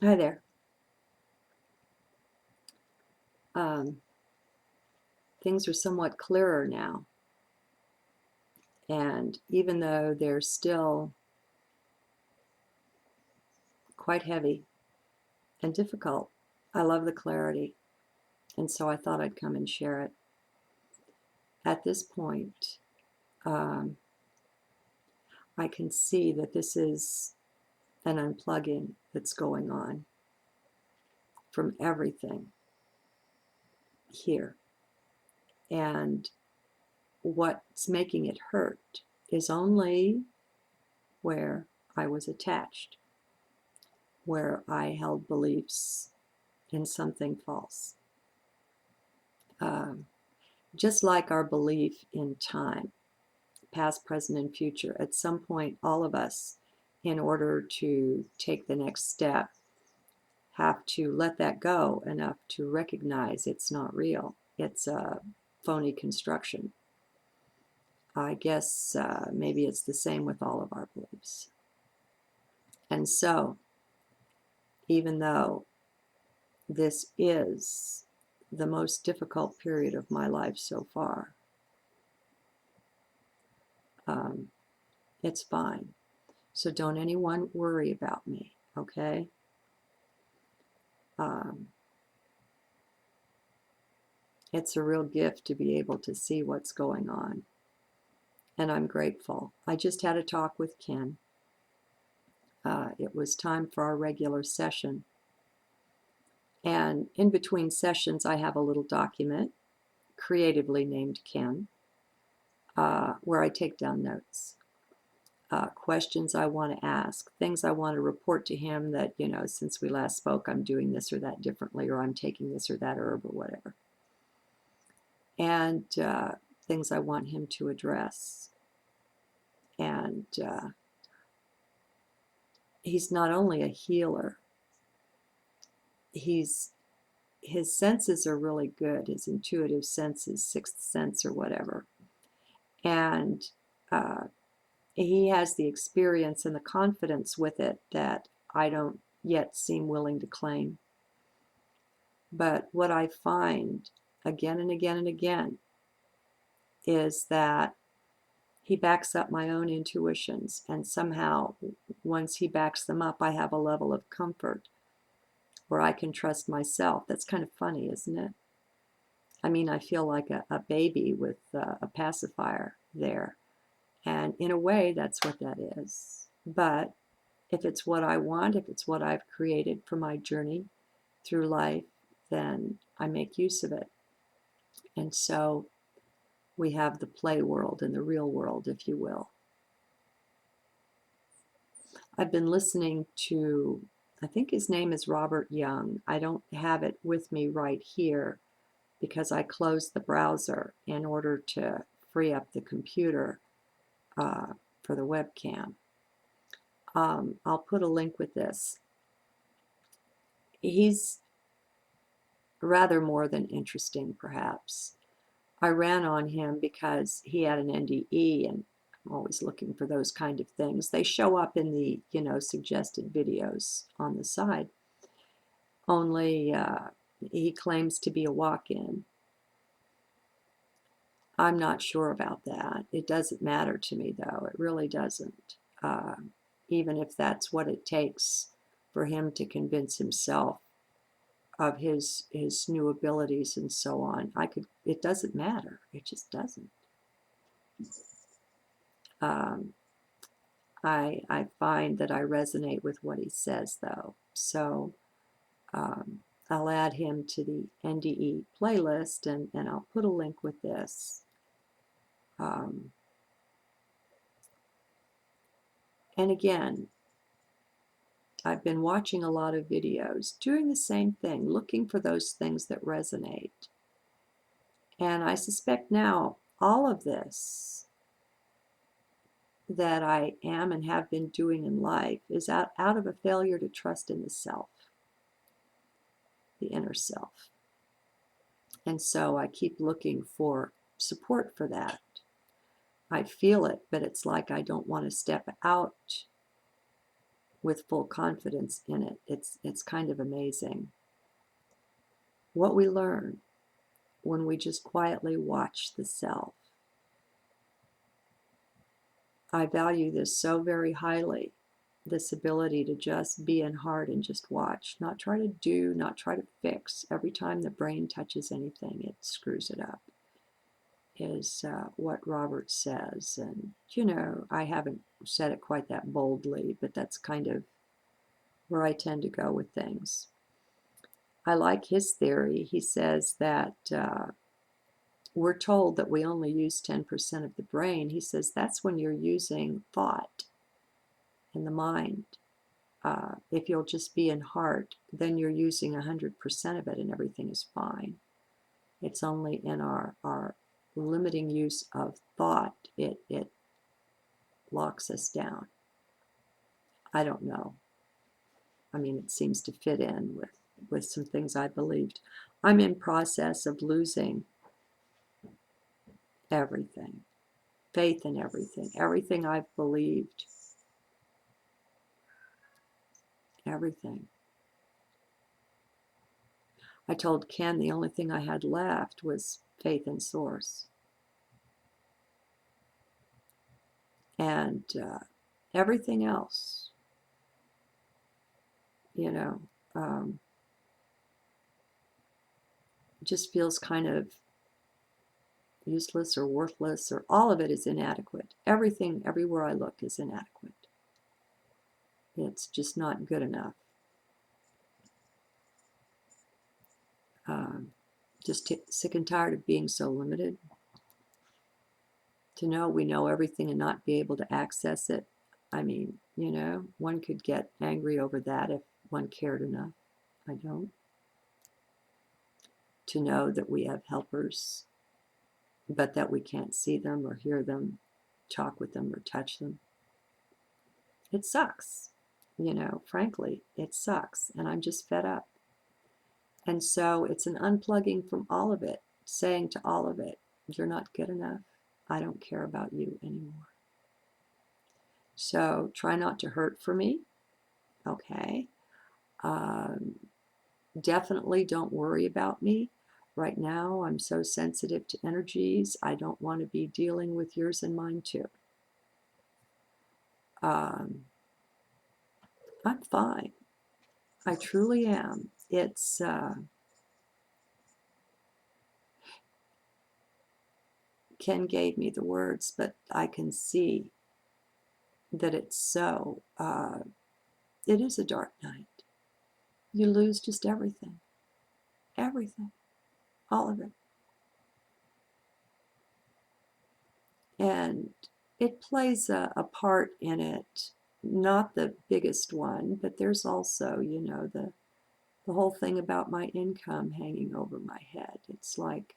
Hi there. Um, Things are somewhat clearer now. And even though they're still quite heavy and difficult, I love the clarity. And so I thought I'd come and share it. At this point, um, I can see that this is an unplugging that's going on from everything here. And what's making it hurt is only where I was attached, where I held beliefs in something false. Um, just like our belief in time, past, present, and future, at some point, all of us, in order to take the next step, have to let that go enough to recognize it's not real. It's a phony construction. I guess maybe it's the same with all of our beliefs. And so, even though this is the most difficult period of my life so far, um, it's fine. So don't anyone worry about me, okay? Um, it's a real gift to be able to see what's going on. And I'm grateful. I just had a talk with Ken. It was time for our regular session. And in between sessions, I have a little document creatively named Ken, where I take down notes. Questions I want to ask, things I want to report to him that, since we last spoke, I'm doing this or that differently, or I'm taking this or that herb or whatever. And things I want him to address. And he's not only a healer, his senses are really good, his intuitive senses, sixth sense or whatever. And uh, he has the experience and the confidence with it that I don't yet seem willing to claim. But what I find again and again and again is that he backs up my own intuitions, and somehow once he backs them up, I have a level of comfort where I can trust myself. That's kind of funny, isn't it? I mean, I feel like a baby with a pacifier there, and in a way that's what that is. But if it's what I want, if it's what I've created for my journey through life, then I make use of it. And so we have the play world and the real world, if you will. I've been listening to, I think his name is Robert Young. I don't have it with me right here because I closed the browser in order to free up the computer for the webcam. I'll put a link with this. He's rather more than interesting, perhaps. I ran on him because he had an NDE, and I'm always looking for those kind of things. They show up in the, suggested videos on the side. Only he claims to be a walk-in. I'm not sure about that. It doesn't matter to me, though. It really doesn't. Even if that's what it takes for him to convince himself of his new abilities and so on. It doesn't matter. It just doesn't. Um, I find that I resonate with what he says, though. So I'll add him to the NDE playlist, and I'll put a link with this. Um, and again, I've been watching a lot of videos doing the same thing, looking for those things that resonate. And I suspect now all of this that I am and have been doing in life is out of a failure to trust in the self, the inner self. And so I keep looking for support for that. I feel it, but it's like I don't want to step out with full confidence in it. It's kind of amazing what we learn when we just quietly watch the self. I value this so very highly, this ability to just be in heart and just watch, not try to do, not try to fix. Every time the brain touches anything, it screws it up, is what Robert says. And, you know, I haven't said it quite that boldly, but that's kind of where I tend to go with things. I like his theory. He says that we're told that we only use 10% of the brain. He says that's when you're using thought in the mind. If you'll just be in heart, then you're using 100% of it and everything is fine. It's only in our limiting use of thought, it locks us down. I don't know. I mean, it seems to fit in with some things I believed. I'm in process of losing everything, faith in everything I've believed, everything. I told Ken the only thing I had left was faith in Source. And everything else, you know, just feels kind of useless or worthless, or all of it is inadequate. Everything, everywhere I look, is inadequate. It's just not good enough. Just sick and tired of being so limited. To know we know everything and not be able to access it. I mean, you know, one could get angry over that if one cared enough. I don't. To know that we have helpers, but that we can't see them or hear them, talk with them or touch them. It sucks. You know, frankly, it sucks. And I'm just fed up. And so it's an unplugging from all of it, saying to all of it, you're not good enough. I don't care about you anymore. So try not to hurt for me. Okay. Definitely don't worry about me. Right now, I'm so sensitive to energies. I don't want to be dealing with yours and mine too. I'm fine. I truly am. It's Ken gave me the words, but I can see that it's so. It is a dark night. You lose just everything. Everything. All of it. And it plays a part in it, not the biggest one, but there's also, you know, the whole thing about my income hanging over my head. It's like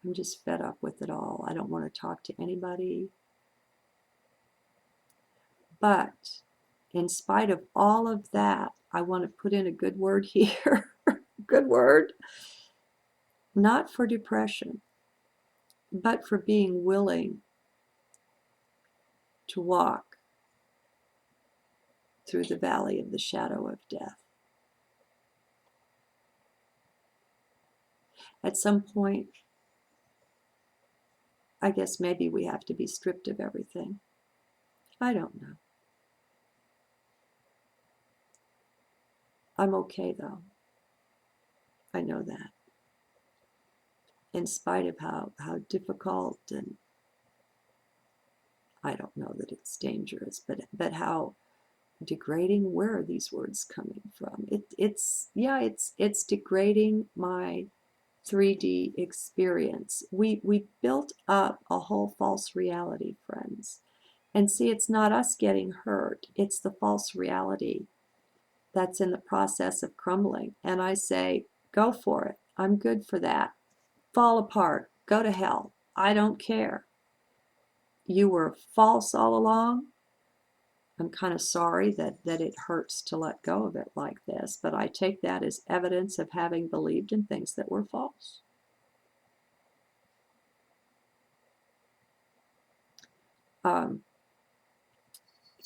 I'm just fed up with it all. I don't want to talk to anybody. But in spite of all of that, I want to put in a good word here. Good word. Not for depression, but for being willing to walk through the valley of the shadow of death. At some point, I guess maybe we have to be stripped of everything. I don't know. I'm okay though. I know that. In spite of how difficult, and I don't know that it's dangerous, but how degrading. Where are these words coming from? It's degrading my 3D experience. We built up a whole false reality, friends. And see, it's not us getting hurt, it's the false reality that's in the process of crumbling. And I say, go for it. I'm good for that. Fall apart. Go to hell. I don't care. You were false all along. I'm kind of sorry that it hurts to let go of it like this, but I take that as evidence of having believed in things that were false.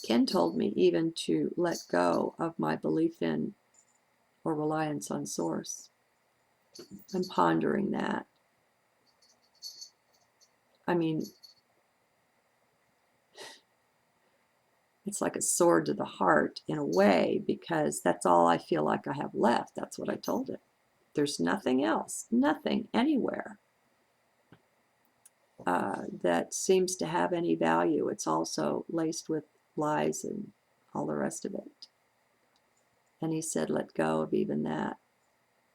Ken told me even to let go of my belief in or reliance on Source. I'm pondering that. I mean, it's like a sword to the heart in a way, because that's all I feel like I have left. That's what I told it. There's nothing else, nothing anywhere that seems to have any value. It's also laced with lies and all the rest of it. And he said, let go of even that.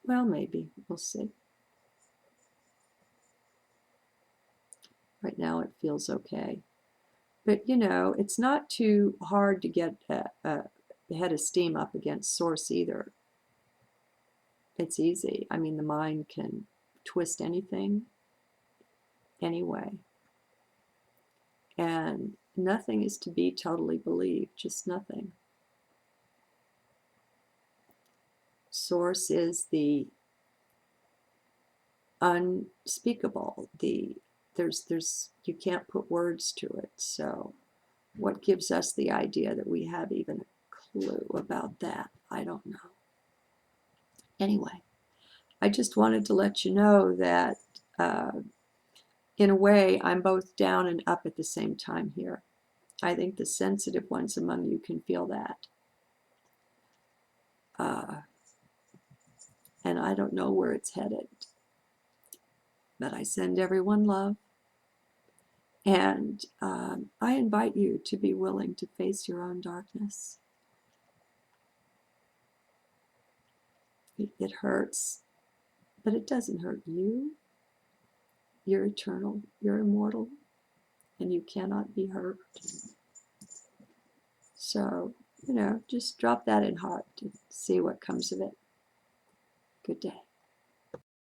Well, maybe. We'll see. Right now it feels okay. But, you know, it's not too hard to get a head of steam up against Source either. It's easy. I mean, the mind can twist anything anyway. And nothing is to be totally believed, just nothing. Source is the unspeakable. There's you can't put words to it. So what gives us the idea that we have even a clue about that? I don't know. Anyway, I just wanted to let you know that in a way, I'm both down and up at the same time here. I think the sensitive ones among you can feel that. And I don't know where it's headed. But I send everyone love. And I invite you to be willing to face your own darkness. It hurts, but it doesn't hurt you. You're eternal, you're immortal, and you cannot be hurt. So, you know, just drop that in heart and see what comes of it. Good day.